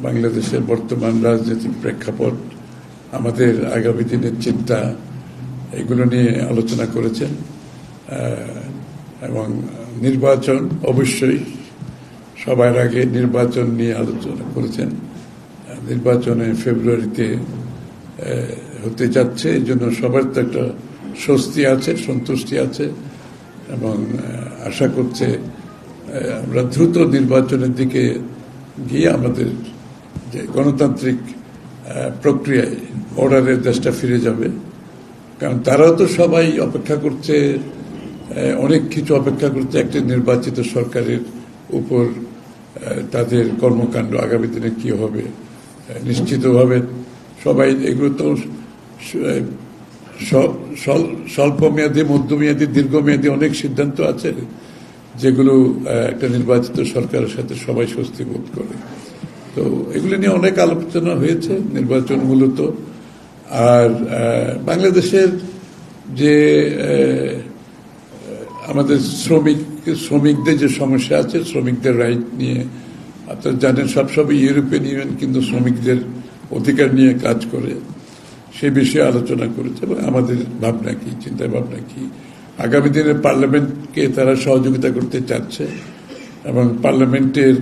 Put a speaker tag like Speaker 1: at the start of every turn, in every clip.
Speaker 1: বাংলাদেশের বর্তমান রাজনৈতিক প্রেক্ষাপট, আমাদের আগামী দিনের চিন্তা, এগুলো নিয়ে আলোচনা করেছেন। এবং নির্বাচন অবশ্যই সবার আগে নির্বাচন নিয়ে আলোচনা করেছেন। নির্বাচনে ফেব্রুয়ারিতে হতে যাচ্ছে, এই জন্য সবার তো একটা স্বস্তি আছে, সন্তুষ্টি আছে এবং আশা করছে আমরা দ্রুত নির্বাচনের দিকে গিয়ে আমাদের যে গণতান্ত্রিক প্রক্রিয়ায় অর্ডারের দেশটা ফিরে যাবে। কারণ তারাও তো সবাই অপেক্ষা করছে, অনেক কিছু অপেক্ষা করছে একটা নির্বাচিত সরকারের উপর তাদের কর্মকাণ্ড আগামী দিনে কি হবে। নিশ্চিতভাবে সবাই এগুলো তো স্বল্প মেয়াদী, মধ্যমেয়াদী, দীর্ঘমেয়াদী অনেক সিদ্ধান্ত আছে যেগুলো একটা নির্বাচিত সরকারের সাথে সবাই স্বস্তি বোধ করে। তো এগুলো নিয়ে অনেক আলোচনা হয়েছে নির্বাচন মূলত। আর বাংলাদেশের যে আমাদের শ্রমিকদের যে সমস্যা আছে, শ্রমিকদের রাইট নিয়ে আপনারা জানেন সবসময় ইউরোপিয়ান ইউনিয়ন কিন্তু শ্রমিকদের অধিকার নিয়ে কাজ করে, সে বিষয়ে আলোচনা করেছে এবং আমাদের ভাবনা কি, চিন্তা ভাবনা কি। আগামী দিনে পার্লামেন্টকে তারা সহযোগিতা করতে চাচ্ছে এবং পার্লামেন্টের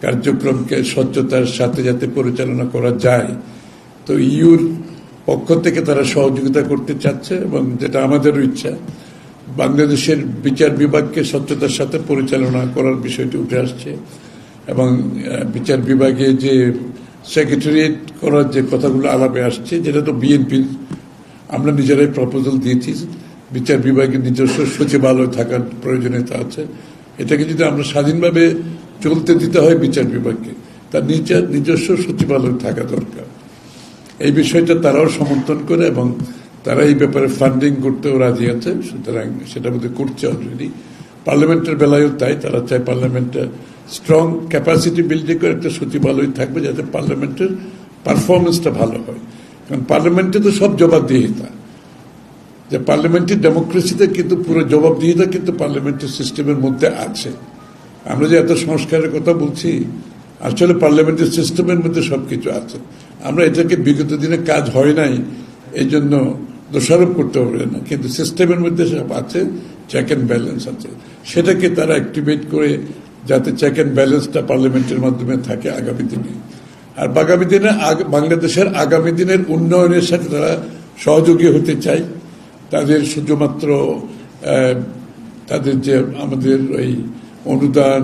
Speaker 1: কার্যক্রমকে স্বচ্ছতার সাথে যাতে পরিচালনা করা যায়, তো ইউর পক্ষ থেকে তারা সহযোগিতা করতে চাচ্ছে। এবং যেটা আমাদেরও ইচ্ছা, বাংলাদেশের বিচার বিভাগকে স্বচ্ছতার সাথে পরিচালনা করার বিষয়টি উঠে আসছে এবং বিচার বিভাগে যে সেক্রেটারিয়েট করার যে কথাগুলো আলাপে আসছে, যেটা তো বিএনপির আমরা নিজেরাই প্রপোজাল দিয়েছি, বিচার বিভাগের নিজস্ব সচিবালয় থাকার প্রয়োজনীয়তা আছে। এটাকে যদি আমরা স্বাধীনভাবে চলতে দিতে হয় বিচার বিভাগকে, তার নিজস্ব সচিবালয় থাকা দরকার। এই বিষয়টা তারাও সমর্থন করে এবং তারা এই ব্যাপারে ফান্ডিং করতেও রাজি আছে, সুতরাং সেটা বোধহয় করছে অলরেডি। পার্লামেন্টের বেলায়ও তাই, তারা চায় পার্লামেন্টে স্ট্রং ক্যাপাসিটি বিল্ডিং করে একটা সচিবালয় থাকবে যাতে পার্লামেন্টের পারফরমেন্সটা ভালো হয়। কারণ পার্লামেন্টে তো সব জবাবদিহিতা, যে পার্লামেন্টের ডেমোক্রেসিতে কিন্তু পুরো জবাবদিহিতা কিন্তু পার্লামেন্টের সিস্টেমের মধ্যে আছে। আমরা যে এত সংস্কারের কথা বলছি, আসলে পার্লামেন্টের সিস্টেমের মধ্যে সবকিছু আছে। আমরা এটাকে বিগত দিনে কাজ হয় নাই এই জন্য দোষারোপ করতে হবে না, কিন্তু সিস্টেমের মধ্যে সব আছে, চেক অ্যান্ড ব্যালেন্স আছে। সেটাকে তারা অ্যাক্টিভেট করে যাতে চেক অ্যান্ড ব্যালেন্সটা পার্লামেন্টের মাধ্যমে থাকে আগামী দিনে। আর আগামী দিনে বাংলাদেশের আগামী দিনের উন্নয়নের সাথে তারা সহযোগী হতে চায়। তাদের শুধুমাত্র তাদের যে আমাদের ওই অনুদান,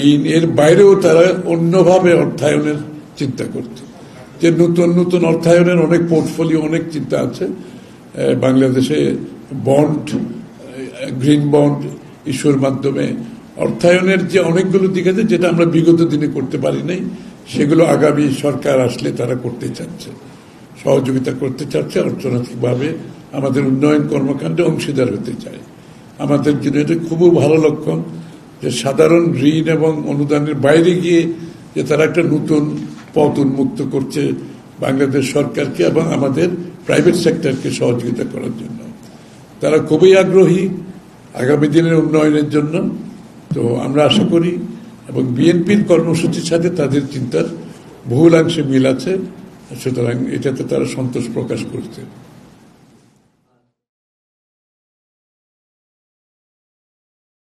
Speaker 1: ঋণ, এর বাইরেও তারা অন্যভাবে অর্থায়নের চিন্তা করছে, যে নতুন নতুন অর্থায়নের অনেক পোর্টফোলিও, অনেক চিন্তা আছে। বাংলাদেশে বন্ড, গ্রিন বন্ড ইস্যুর মাধ্যমে অর্থায়নের যে অনেকগুলো দিক আছে যেটা আমরা বিগত দিনে করতে পারি নাই, সেগুলো আগামী সরকার আসলে তারা করতে চাচ্ছে, সহযোগিতা করতে চাচ্ছে। অর্থনৈতিকভাবে আমাদের উন্নয়ন কর্মকাণ্ডে অংশীদার হতে চায়। আমাদের জন্য এটা খুবই ভালো লক্ষণ যে সাধারণ ঋণ এবং অনুদানের বাইরে গিয়ে যে তারা একটা নতুন পথ উন্মুক্ত করছে বাংলাদেশ সরকারকে এবং আমাদের প্রাইভেট সেক্টরকে সহযোগিতা করার জন্য। তারা খুবই আগ্রহী আগামী দিনের উন্নয়নের জন্য। তো আমরা আশা করি, এবং বিএনপির কর্মসূচির সাথে তাদের চিন্তার বহুলাংশে মিল আছে, সুতরাং এটাতে তারা সন্তোষ প্রকাশ করছে।